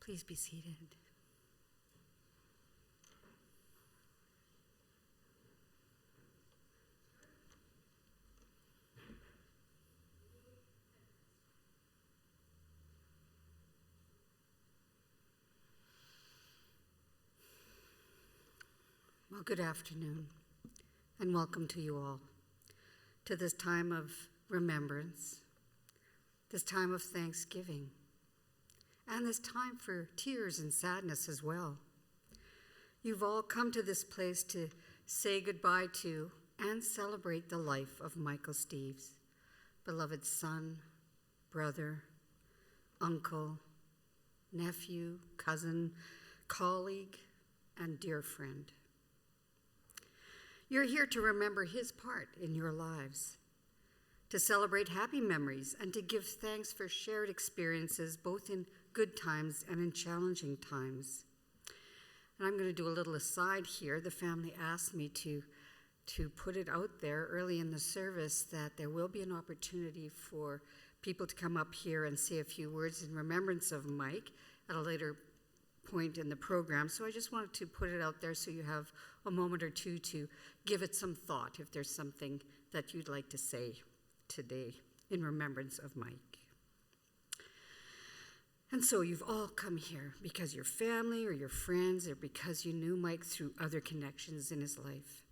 Please be seated. Well, good afternoon, and welcome to you all to this time of remembrance, this time of thanksgiving, and this time for tears and sadness as well. You've all come to this place to say goodbye to and celebrate the life of Michael Steeves, beloved son, brother, uncle, nephew, cousin, colleague, and dear friend. You're here to remember his part in your lives, to celebrate happy memories, and to give thanks for shared experiences, both in good times and in challenging times. And I'm going to do a little aside here. The family asked me to put it out there early in the service that there will be an opportunity for people to come up here and say a few words in remembrance of Mike at a later point in the program. So I just wanted to put it out there so you have a moment or two to give it some thought if there's something that you'd like to say today in remembrance of Mike. And so you've all come here because your family or your friends, or because you knew Mike through other connections in his life.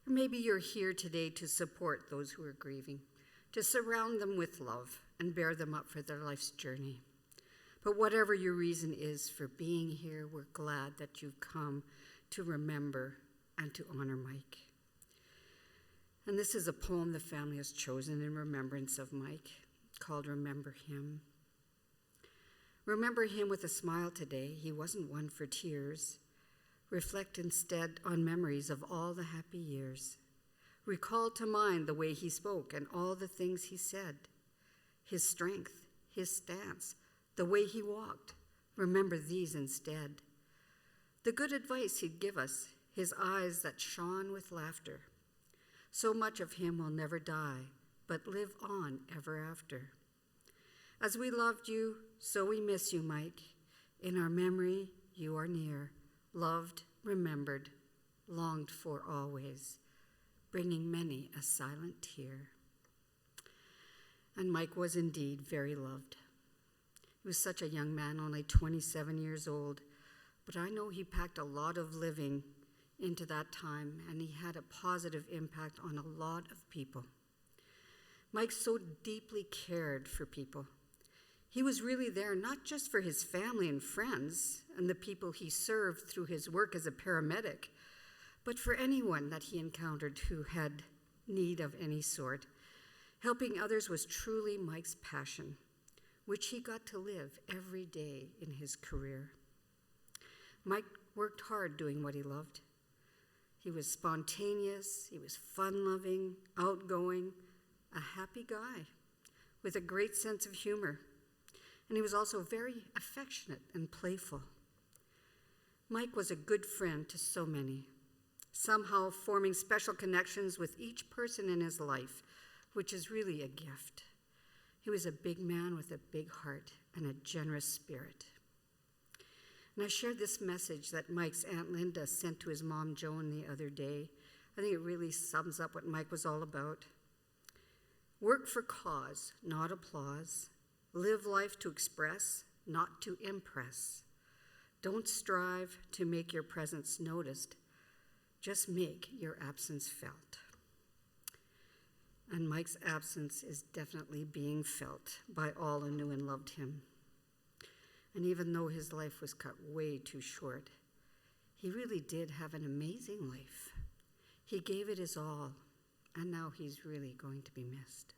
Or maybe you're here today to support those who are grieving, to surround them with love and bear them up for their life's journey. But whatever your reason is for being here, we're glad that you've come to remember and to honor Mike. And this is a poem the family has chosen in remembrance of Mike, called Remember Him. Remember him with a smile today. He wasn't one for tears. Reflect instead on memories of all the happy years. Recall to mind the way he spoke and all the things he said. His strength, his stance, the way he walked. Remember these instead. The good advice he'd give us, his eyes that shone with laughter. So much of him will never die, but live on ever after. As we loved you, so we miss you, Mike. In our memory, you are near, loved, remembered, longed for always, bringing many a silent tear. And Mike was indeed very loved. He was such a young man, only 27 years old, but I know he packed a lot of living into that time, and he had a positive impact on a lot of people. Mike so deeply cared for people. He was really there not just for his family and friends and the people he served through his work as a paramedic, but for anyone that he encountered who had need of any sort. Helping others was truly Mike's passion, which he got to live every day in his career. Mike worked hard doing what he loved. He was spontaneous, he was fun-loving, outgoing, a happy guy with a great sense of humor. And he was also very affectionate and playful. Mike was a good friend to so many, somehow forming special connections with each person in his life, which is really a gift. He was a big man with a big heart and a generous spirit. And I shared this message that Mike's Aunt Linda sent to his mom, Joan, the other day. I think it really sums up what Mike was all about. Work for cause, not applause. Live life to express, not to impress. Don't strive to make your presence noticed. Just make your absence felt. And Mike's absence is definitely being felt by all who knew and loved him. And even though his life was cut way too short, he really did have an amazing life. He gave it his all, and now he's really going to be missed.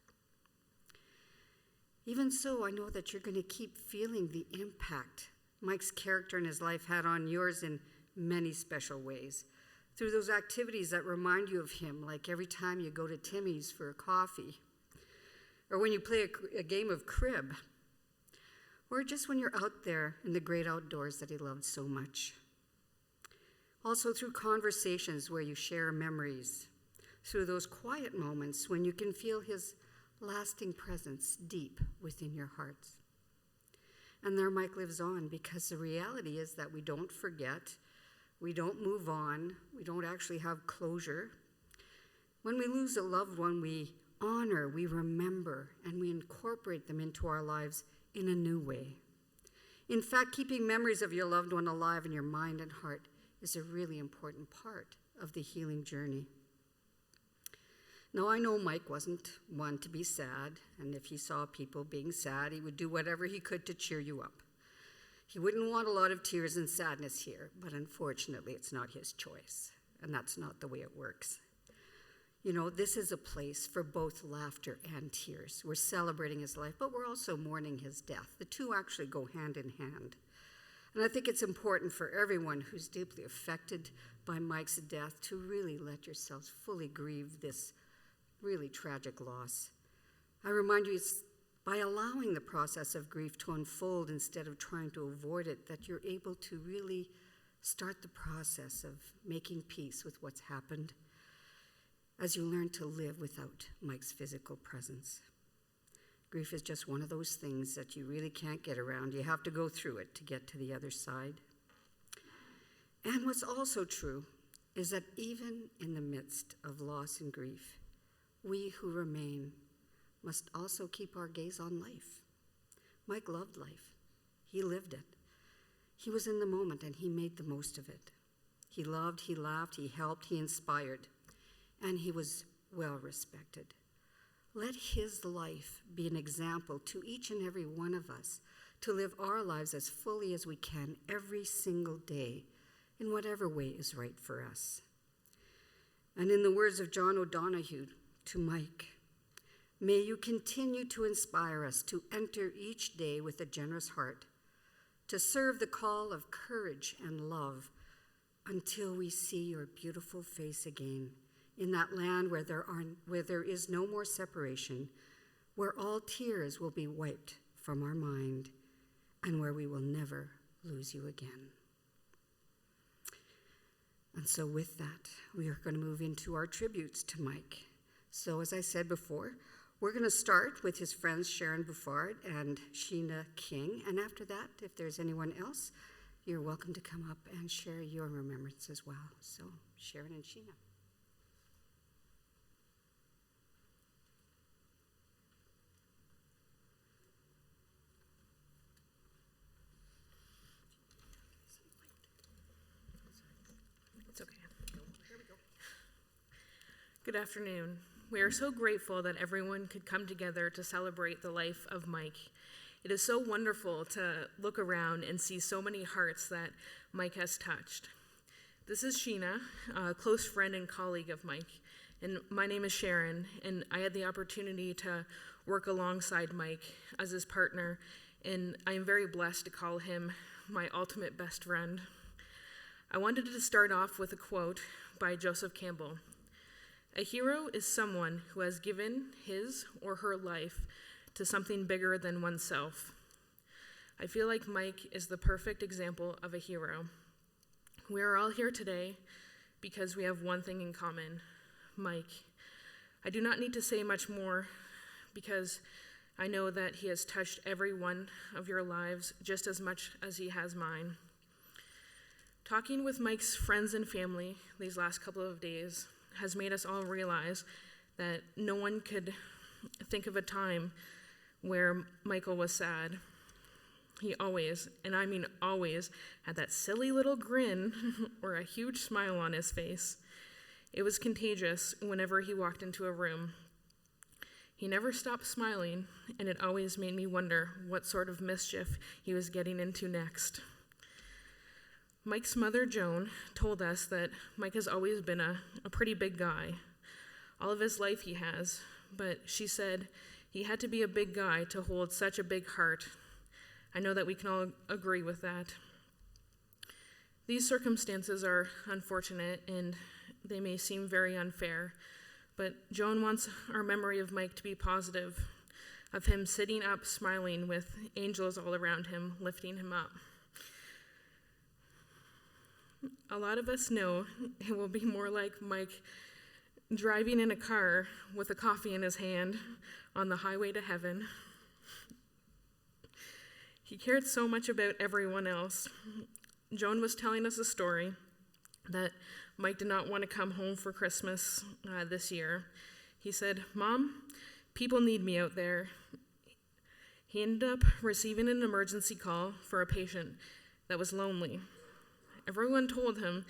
Even so, I know that you're going to keep feeling the impact Mike's character and his life had on yours in many special ways. Through those activities that remind you of him, like every time you go to Timmy's for a coffee, or when you play a game of crib, or just when you're out there in the great outdoors that he loved so much. Also through conversations where you share memories, through those quiet moments when you can feel his lasting presence deep within your hearts. And there Mike lives on, because the reality is that we don't forget, we don't move on, we don't actually have closure. When we lose a loved one, we honor, we remember, and we incorporate them into our lives in a new way. In fact, keeping memories of your loved one alive in your mind and heart is a really important part of the healing journey. Now, I know Mike wasn't one to be sad, and if he saw people being sad, he would do whatever he could to cheer you up. He wouldn't want a lot of tears and sadness here, but unfortunately, it's not his choice, and that's not the way it works. You know, this is a place for both laughter and tears. We're celebrating his life, but we're also mourning his death. The two actually go hand in hand. And I think it's important for everyone who's deeply affected by Mike's death to really let yourselves fully grieve this really tragic loss. I remind you, it's by allowing the process of grief to unfold instead of trying to avoid it that you're able to really start the process of making peace with what's happened as you learn to live without Mike's physical presence. Grief is just one of those things that you really can't get around. You have to go through it to get to the other side. And what's also true is that even in the midst of loss and grief, we who remain must also keep our gaze on life. Mike loved life. He lived it. He was in the moment and he made the most of it. He loved, he laughed, he helped, he inspired, and he was well respected. Let his life be an example to each and every one of us to live our lives as fully as we can every single day in whatever way is right for us. And in the words of John O'Donoghue to Mike, may you continue to inspire us to enter each day with a generous heart, to serve the call of courage and love until we see your beautiful face again in that land where there is no more separation, where all tears will be wiped from our mind, and where we will never lose you again. And so with that, we are going to move into our tributes to Mike. So as I said before, we're going to start with his friends Sharon Buffard and Sheena King. And after that, if there's anyone else, you're welcome to come up and share your remembrance as well. So Sharon and Sheena. It's okay. Here we go. Good afternoon. We are so grateful that everyone could come together to celebrate the life of Mike. It is so wonderful to look around and see so many hearts that Mike has touched. This is Sheena, a close friend and colleague of Mike, and my name is Sharon, and I had the opportunity to work alongside Mike as his partner, and I am very blessed to call him my ultimate best friend. I wanted to start off with a quote by Joseph Campbell. A hero is someone who has given his or her life to something bigger than oneself. I feel like Mike is the perfect example of a hero. We are all here today because we have one thing in common, Mike. I do not need to say much more because I know that he has touched every one of your lives just as much as he has mine. Talking with Mike's friends and family these last couple of days has made us all realize that no one could think of a time where Michael was sad. He always, and I mean always, had that silly little grin or a huge smile on his face. It was contagious whenever he walked into a room. He never stopped smiling, and it always made me wonder what sort of mischief he was getting into next. Mike's mother, Joan, told us that Mike has always been a pretty big guy. All of his life he has, but she said he had to be a big guy to hold such a big heart. I know that we can all agree with that. These circumstances are unfortunate and they may seem very unfair, but Joan wants our memory of Mike to be positive, of him sitting up smiling with angels all around him, lifting him up. A lot of us know it will be more like Mike driving in a car with a coffee in his hand on the highway to heaven. He cared so much about everyone else. Joan was telling us a story that Mike did not want to come home for Christmas this year. He said, "Mom, people need me out there." He ended up receiving an emergency call for a patient that was lonely. Everyone told him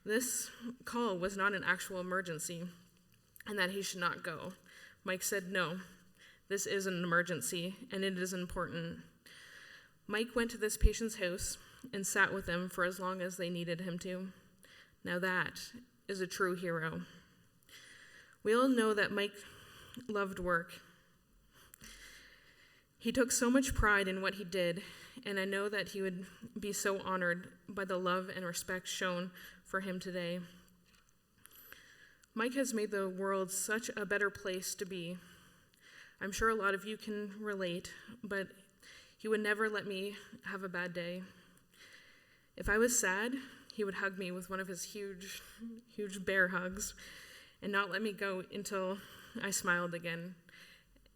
this call was not an actual emergency and that he should not go. Mike said, "No, this is an emergency and it is important." Mike went to this patient's house and sat with them for as long as they needed him to. Now that is a true hero. We all know that Mike loved work. He took so much pride in what he did, and I know that he would be so honored by the love and respect shown for him today. Mike has made the world such a better place to be. I'm sure a lot of you can relate, but he would never let me have a bad day. If I was sad, he would hug me with one of his huge, huge bear hugs and not let me go until I smiled again.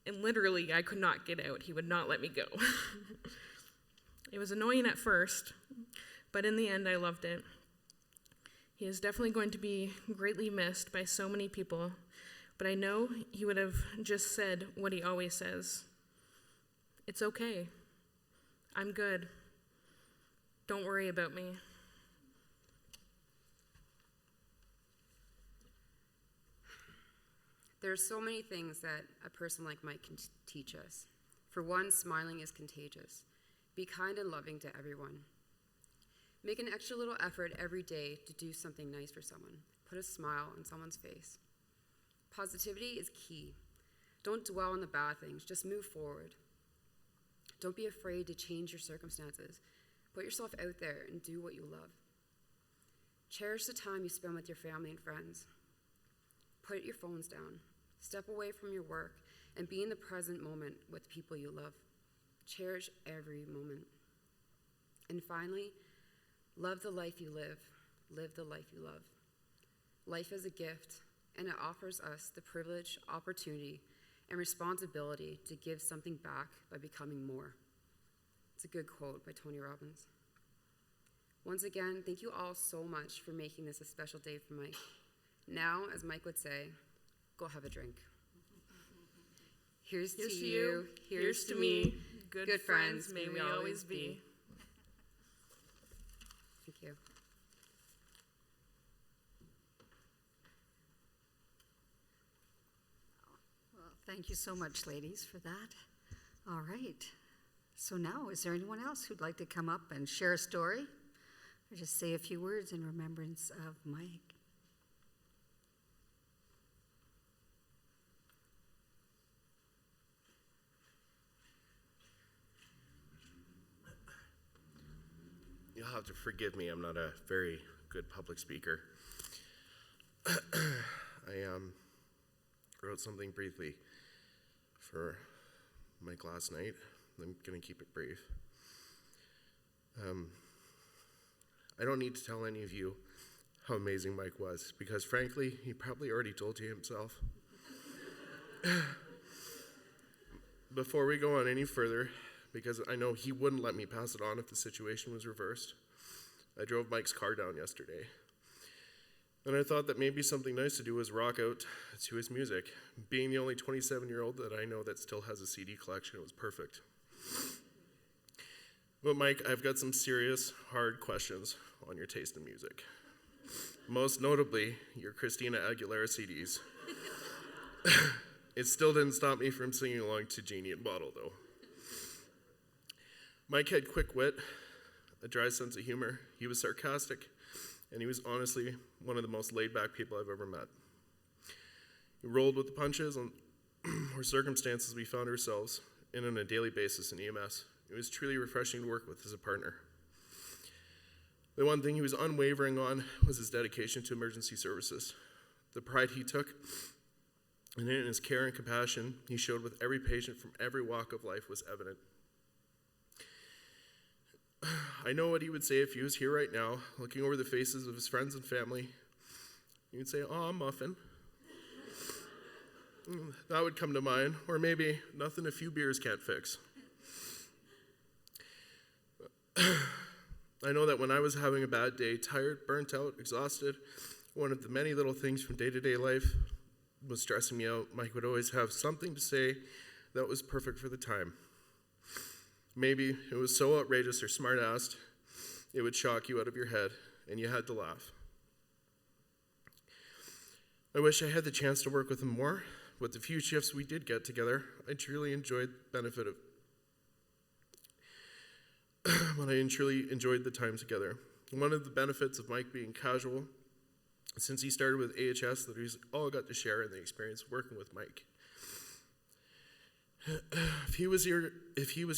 And literally, I could not get out. He would not let me go. It was annoying at first, but in the end, I loved it. He is definitely going to be greatly missed by so many people, but I know he would have just said what he always says. "It's okay. I'm good. Don't worry about me." There are so many things that a person like Mike can teach us. For one, smiling is contagious. Be kind and loving to everyone. Make an extra little effort every day to do something nice for someone. Put a smile on someone's face. Positivity is key. Don't dwell on the bad things, just move forward. Don't be afraid to change your circumstances. Put yourself out there and do what you love. Cherish the time you spend with your family and friends. Put your phones down. Step away from your work and be in the present moment with people you love. Cherish every moment. And finally, love the life you live. Live the life you love. Life is a gift, and it offers us the privilege, opportunity, and responsibility to give something back by becoming more. It's a good quote by Tony Robbins. Once again, thank you all so much for making this a special day for Mike. Now, as Mike would say, go have a drink. Here's to you, here's to me. Good friends may we always be. Thank you. Well, thank you so much, ladies, for that. All right. So now, is there anyone else who'd like to come up and share a story or just say a few words in remembrance of Mike? You'll have to forgive me, I'm not a very good public speaker. I wrote something briefly for Mike last night. I'm going to keep it brief. I don't need to tell any of you how amazing Mike was, because frankly, he probably already told you himself. Before we go on any further, because I know he wouldn't let me pass it on if the situation was reversed, I drove Mike's car down yesterday. And I thought that maybe something nice to do was rock out to his music. Being the only 27-year-old that I know that still has a CD collection, it was perfect. But Mike, I've got some serious, hard questions on your taste in music. Most notably, your Christina Aguilera CDs. It still didn't stop me from singing along to Genie and Bottle, though. Mike had quick wit, a dry sense of humor. He was sarcastic, and he was honestly one of the most laid-back people I've ever met. He rolled with the punches or circumstances we found ourselves in on a daily basis in EMS. It was truly refreshing to work with as a partner. The one thing he was unwavering on was his dedication to emergency services. The pride he took, and in his care and compassion he showed with every patient from every walk of life was evident. I know what he would say if he was here right now, looking over the faces of his friends and family. He would say, "Aw, muffin." That would come to mind, or maybe nothing a few beers can't fix. I know that when I was having a bad day, tired, burnt out, exhausted, one of the many little things from day-to-day life was stressing me out, Mike would always have something to say that was perfect for the time. Maybe it was so outrageous or smart-assed, it would shock you out of your head, and you had to laugh. I wish I had the chance to work with him more. With the few shifts we did get together, I truly enjoyed the benefit of truly enjoyed the time together. One of the benefits of Mike being casual, since he started with AHS, that he's all got to share in the experience of working with Mike. If he was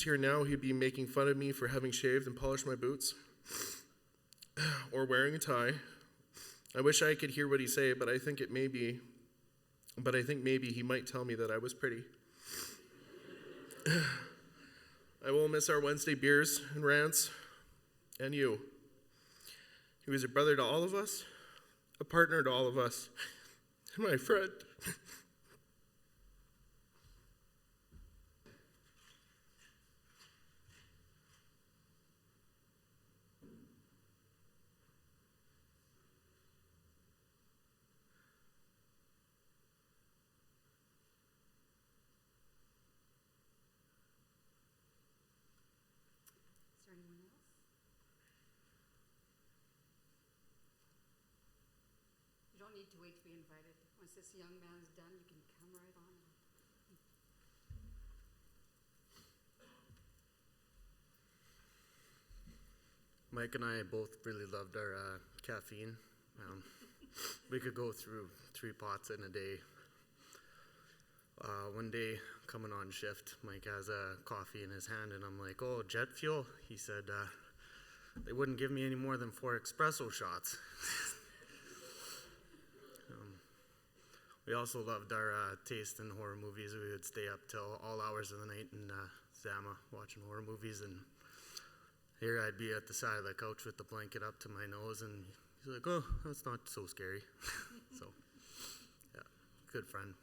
here now, he'd be making fun of me for having shaved and polished my boots, or wearing a tie. I wish I could hear what he say, but I think maybe he might tell me that I was pretty. I will miss our Wednesday beers and rants, and you. He was a brother to all of us, a partner to all of us, and my friend. Is there anyone else? You don't need to wait to be invited. Once this young man is done, you can come right on. Mike and I both really loved our caffeine. We could go through 3 pots in a day. One day, coming on shift, Mike has a coffee in his hand, and I'm like, "Oh, jet fuel?" He said, "They wouldn't give me any more than 4 espresso shots." We also loved our taste in horror movies. We would stay up till all hours of the night in Zama watching horror movies, and here I'd be at the side of the couch with the blanket up to my nose, and he's like, "Oh, that's not so scary." So, yeah, good friend.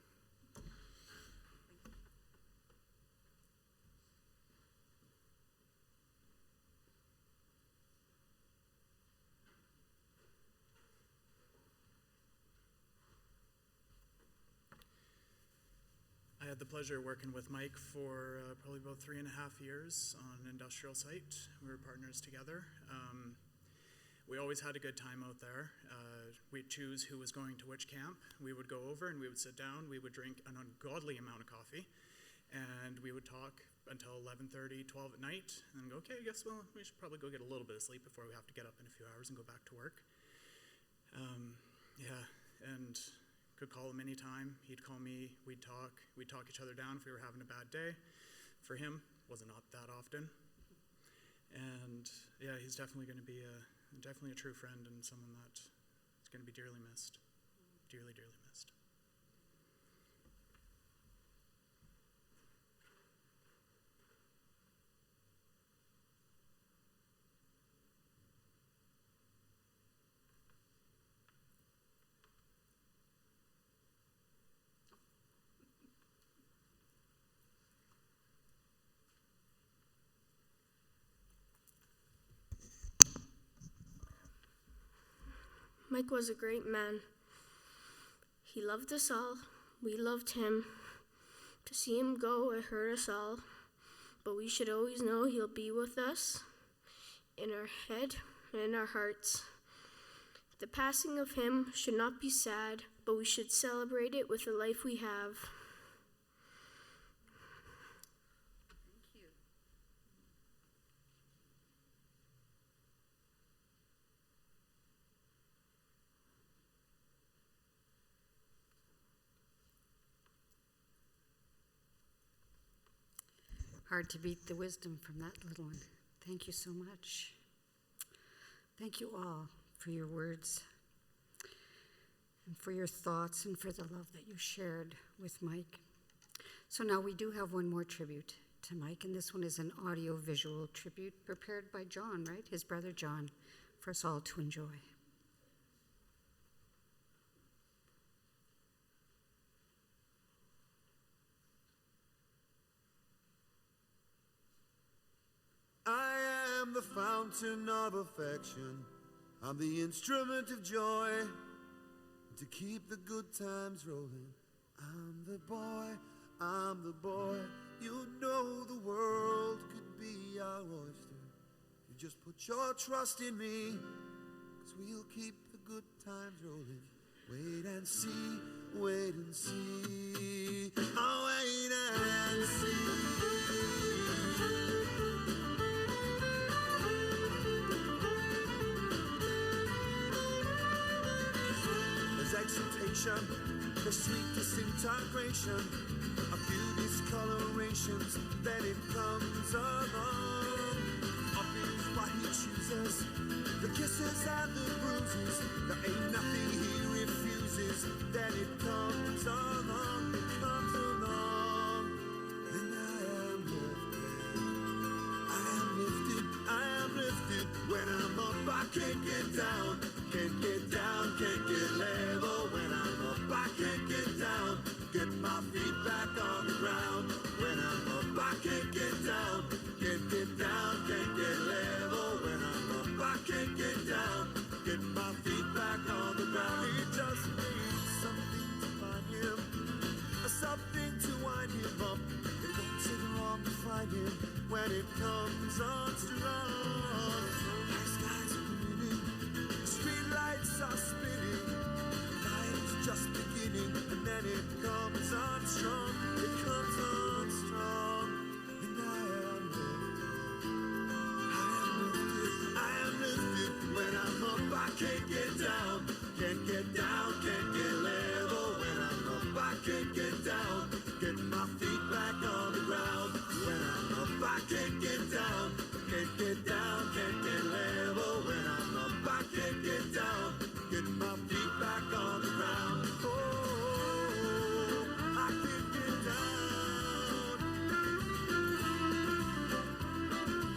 I had the pleasure of working with Mike for probably about 3.5 years on an industrial site. We were partners together. We always had a good time out there. We'd choose who was going to which camp. We would go over and we would sit down. We would drink an ungodly amount of coffee. And we would talk until 11:30, 12 at night. And go, okay, I guess, well, we should probably go get a little bit of sleep before we have to get up in a few hours and go back to work. And could call him anytime. He'd call me, we'd talk each other down if we were having a bad day. For him, wasn't not that often. And yeah, he's definitely going to be definitely a true friend and someone that is going to be dearly missed. Dearly, dearly missed. Mike was a great man. He loved us all. We loved him. To see him go, it hurt us all. But we should always know he'll be with us, in our head and in our hearts. The passing of him should not be sad, but we should celebrate it with the life we have. Thank you. Hard to beat the wisdom from that little one. Thank you so much. Thank you all for your words and for your thoughts and for the love that you shared with Mike. So now we do have one more tribute to Mike, and this one is an audio-visual tribute prepared by John, right? His brother John, for us all to enjoy. I am the fountain of affection. I'm the instrument of joy. To keep the good times rolling. I'm the boy, I'm the boy. You know the world could be our oyster. You just put your trust in me, 'cause we'll keep the good times rolling. Wait and see, wait and see. Oh, wait and see. There's exultation, there's sweet disintegration, a few discolorations, then it comes along. Up is what he chooses, the kisses and the bruises. There ain't nothing he refuses. Then it comes along, it comes along. And I am lifted, I am lifted. When I'm up, I can't get down, can't get down, can't get level. When I'm up, I can't get down, get my feet back on the ground. When I'm up, I can't get down, can't get down, can't get level. When I'm up, I can't get down, get my feet back on the ground. He just needs something to find him, something to wind him up. It won't take long to find him when it comes on strong. Black skies are grinning, street lights are spinning. Night is just beginning, and then it comes on strong. It comes on strong, and I am lifted, I am lifted. When I'm up, I can't get down, can't get down, can't get level. When I'm up, I can't get down, get my feet back on the ground. When I'm up, I can't get down, can't get down, can't get level. When I'm up, I can't get down, get my feet back on the ground. Oh, I can't get down.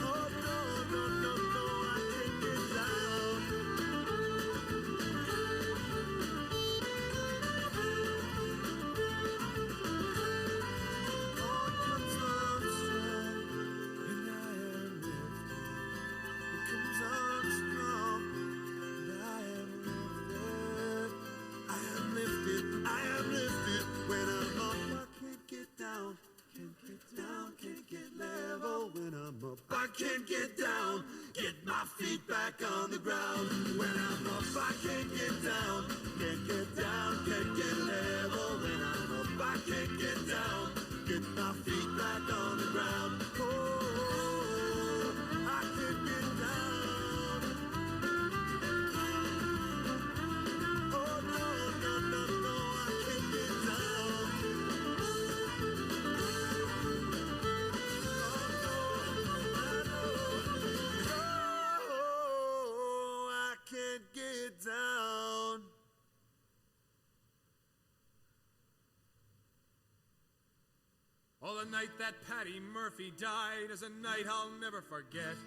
Oh, no, no, no, no, I can't get down. Oh, it comes on strong, and I am lifted. It comes on strong, and I am lifted. I am lifted, I am lifted. When I'm up, I can't get down, can't get down, can't get level. When I'm up, I can't get down, get my feet back on the ground. When I'm up, I can't get down, can't get down, can't get level. When I'm up, I can't get down, get my feet back on the ground. Oh, I can't get down. Oh, no, no, no, no, I can't get down. Oh, I can't get down. Oh, the night that Patty Murphy died is a night I'll never forget.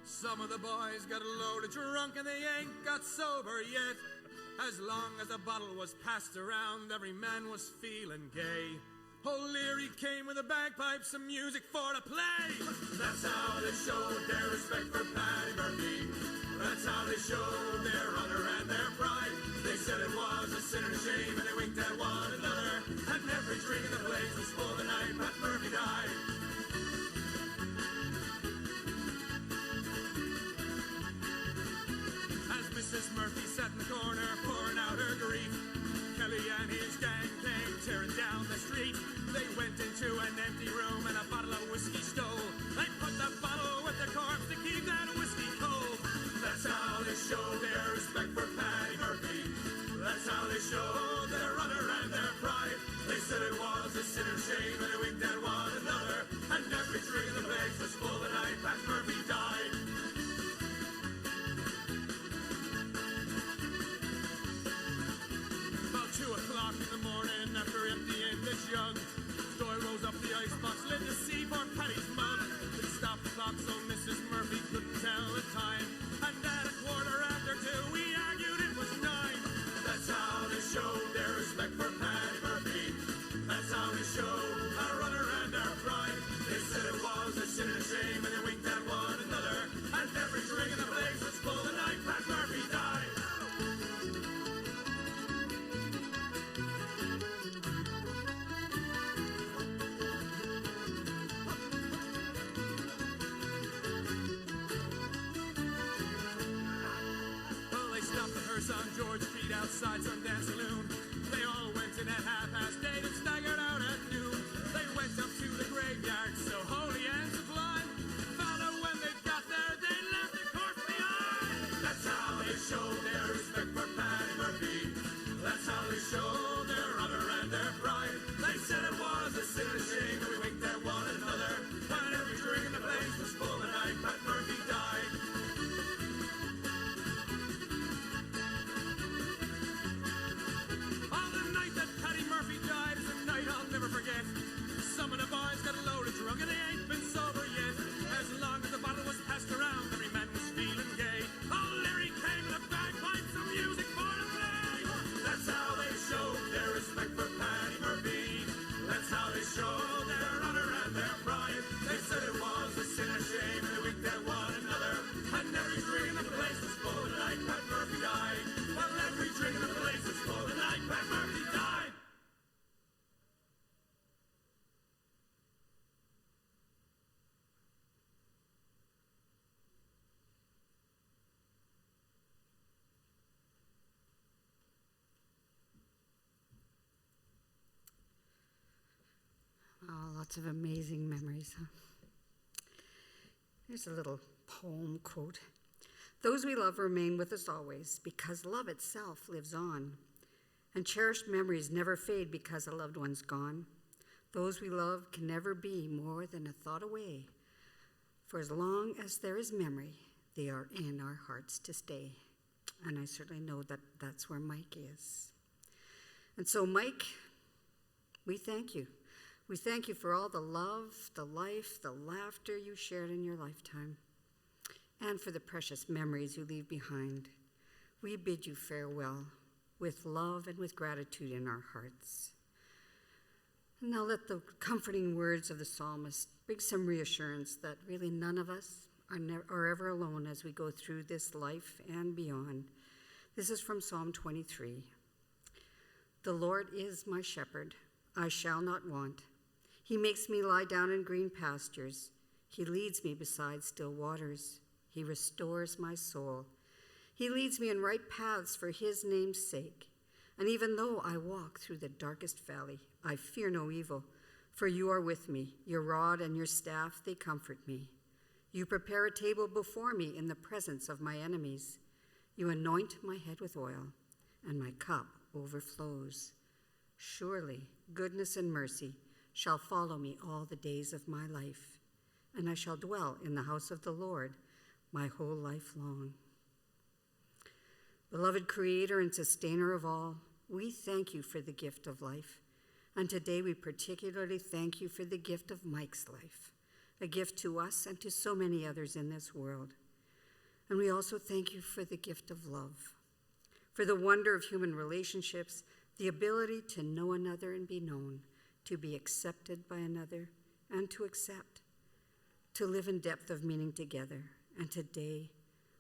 Some of the boys got loaded drunk and they ain't got sober yet. As long as the bottle was passed around, every man was feeling gay. O'Leary came with the bagpipes and music for to play. That's how they showed their respect for Patty Murphy. That's how they showed their honor and their pride. They said it was a sin and a shame, and they winked at one another. And every drink in the place was full the night Pat Murphy died. As Mrs. Murphy sat in the corner pouring out her grief, Kelly and his gang came tearing down the street. They went into an empty room and a bottle of whiskey stole. They put the bottle with the corpse to keep that whiskey cold. That's how they showed their respect for Patty Murphy. That's how they showed their honor and their pride. They said it was a sin and shame, and they winked at one another. And every drink in the place was full the night Pat Murphy died. About 2 o'clock in the morning, after emptying the jug, Doyle rose up the icebox, lit the sea for Patty's mug. They stopped the clock so Mrs. Murphy couldn't tell the time. And at 2:15, we argued it was 9. That's how they showed their respect for Patty Murphy. That's how they showed our honor and our pride. They said it was a sin and a shame, and they winked at one another. Park Saloon. They all went in at 8:30 and staggered out at noon. They went up to the graveyard, so holy and sublime. Found out when they got there, they left the corpse behind. That's how they showed their respect for Paddy Murphy. That's how they showed their honor and their pride. They said it was a sin and a shame, and we winked at one another. When every drink in the place was full, the night Pat Murphy died. On the night that Paddy Murphy died is a night I'll never forget. Some of the boys got loaded drunk and they ain't been sober yet. As long as the bottle was passed around, every man was feeling gay. Oh, Larry came with a bagpipe, some music for the play. That's how they showed their respect for Paddy Murphy. That's how they showed their honor and their pride. They said it was a sin and shame, and they winked at one another. And every drink in the place was full the night Pat Murphy died. Well, every drink in the place was full the night Pat Murphy died. Oh, lots of amazing memories, huh? Here's a little poem quote. Those we love remain with us always because love itself lives on. And cherished memories never fade because a loved one's gone. Those we love can never be more than a thought away. For as long as there is memory, they are in our hearts to stay. And I certainly know that that's where Mike is. And so, Mike, we thank you. We thank you for all the love, the life, the laughter you shared in your lifetime, and for the precious memories you leave behind. We bid you farewell with love and with gratitude in our hearts. And now let the comforting words of the psalmist bring some reassurance that really none of us are ever alone as we go through this life and beyond. This is from Psalm 23. The Lord is my shepherd, I shall not want. He makes me lie down in green pastures. He leads me beside still waters. He restores my soul. He leads me in right paths for his name's sake. And even though I walk through the darkest valley, I fear no evil, for you are with me. Your rod and your staff, they comfort me. You prepare a table before me in the presence of my enemies. You anoint my head with oil, and my cup overflows. Surely goodness and mercy shall follow me all the days of my life, and I shall dwell in the house of the Lord my whole life long. Beloved Creator and Sustainer of all, we thank you for the gift of life, and today we particularly thank you for the gift of Mike's life, a gift to us and to so many others in this world. And we also thank you for the gift of love, for the wonder of human relationships, the ability to know another and be known, to be accepted by another and to accept, to live in depth of meaning together. And today,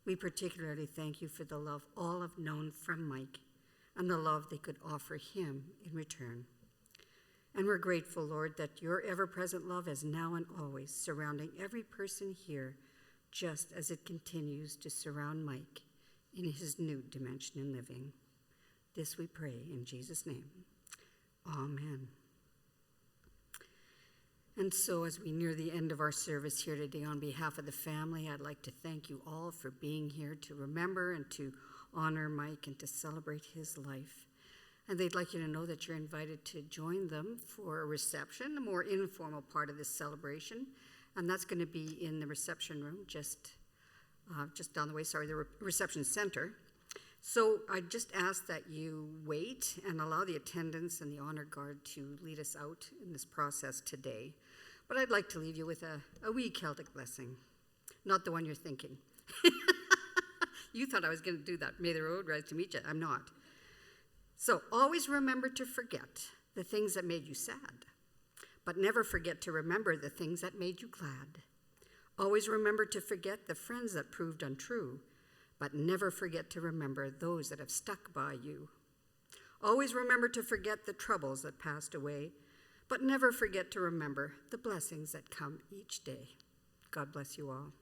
we particularly thank you for the love all have known from Mike and the love they could offer him in return. And we're grateful, Lord, that your ever-present love is now and always surrounding every person here, just as it continues to surround Mike in his new dimension in living. This we pray in Jesus' name. Amen. And so as we near the end of our service here today, on behalf of the family, I'd like to thank you all for being here to remember and to honor Mike and to celebrate his life. And they'd like you to know that you're invited to join them for a reception, a more informal part of this celebration. And that's going to be in the reception room, just down the way, the reception center. So I just ask that you wait and allow the attendants and the honor guard to lead us out in this process today. But I'd like to leave you with a wee Celtic blessing, not the one you're thinking. You thought I was going to do that. May the road rise to meet you. I'm not. So always remember to forget the things that made you sad, but never forget to remember the things that made you glad. Always remember to forget the friends that proved untrue, but never forget to remember those that have stuck by you. Always remember to forget the troubles that passed away, but never forget to remember the blessings that come each day. God bless you all.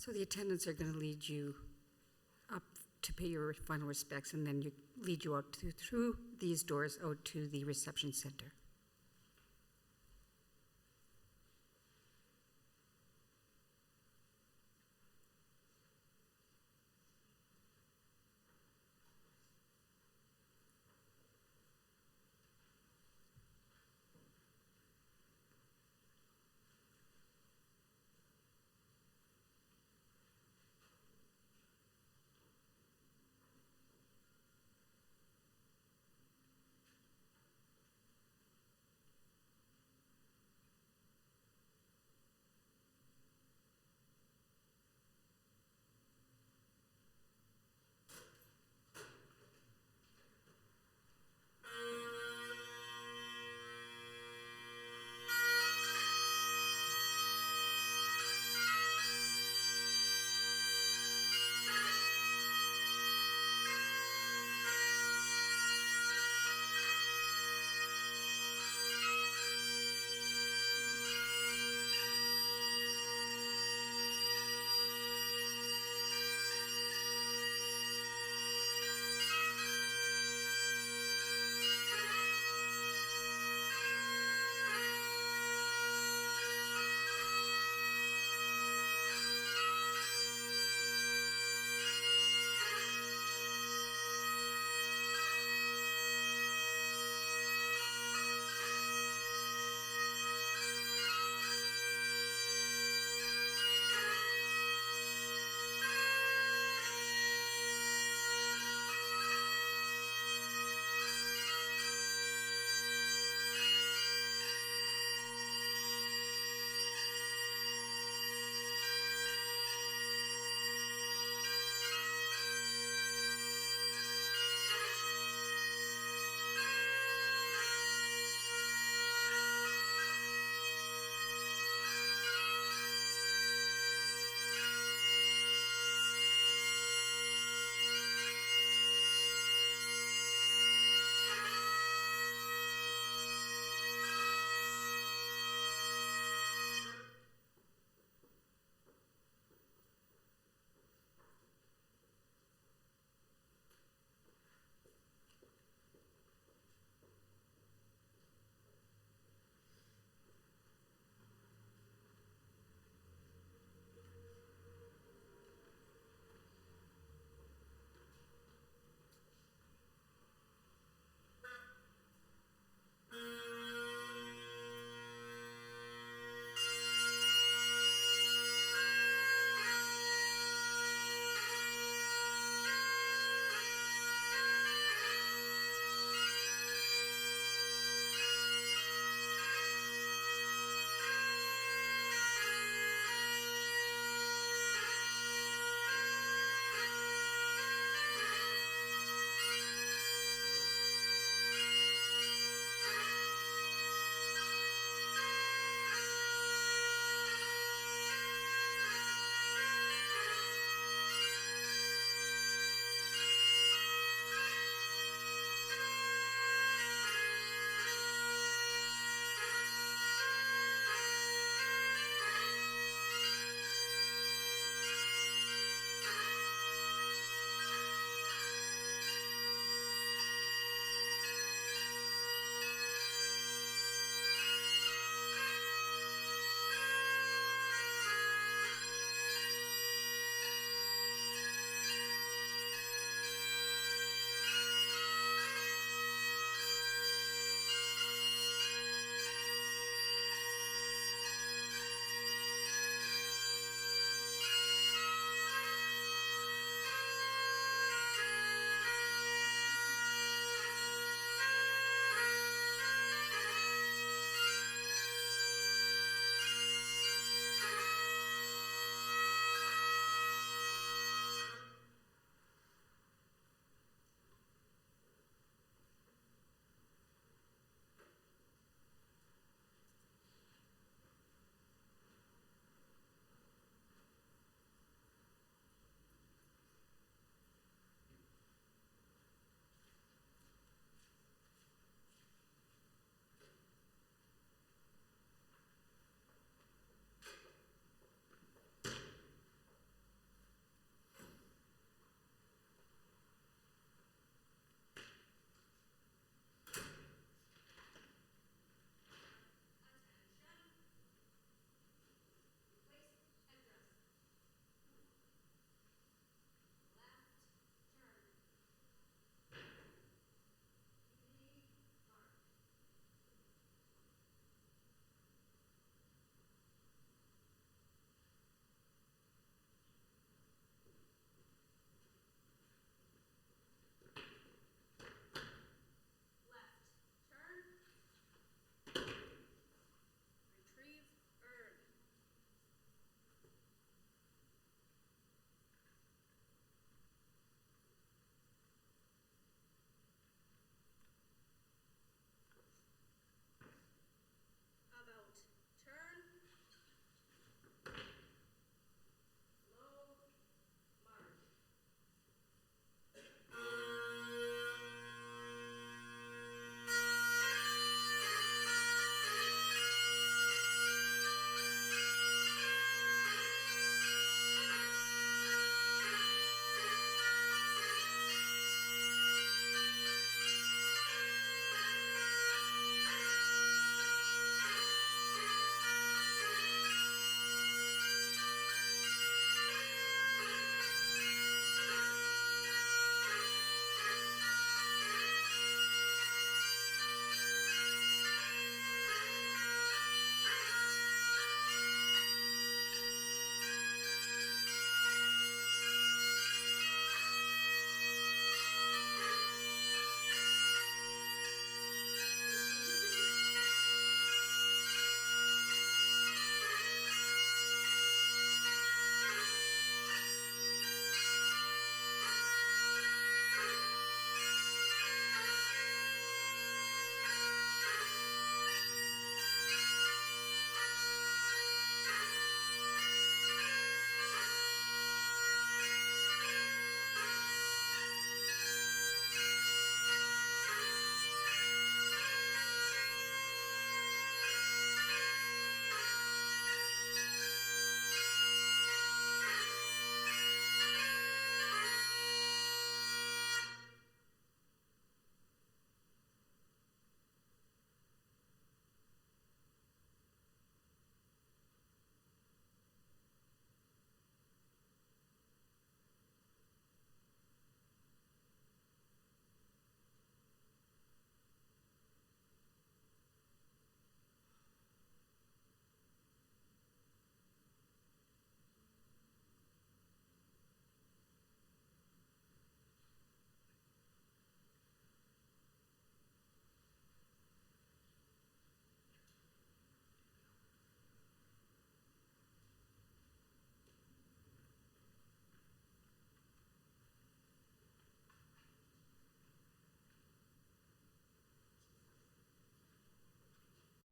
So the attendants are going to lead you up to pay your final respects, and then lead you out through these doors out to the reception center.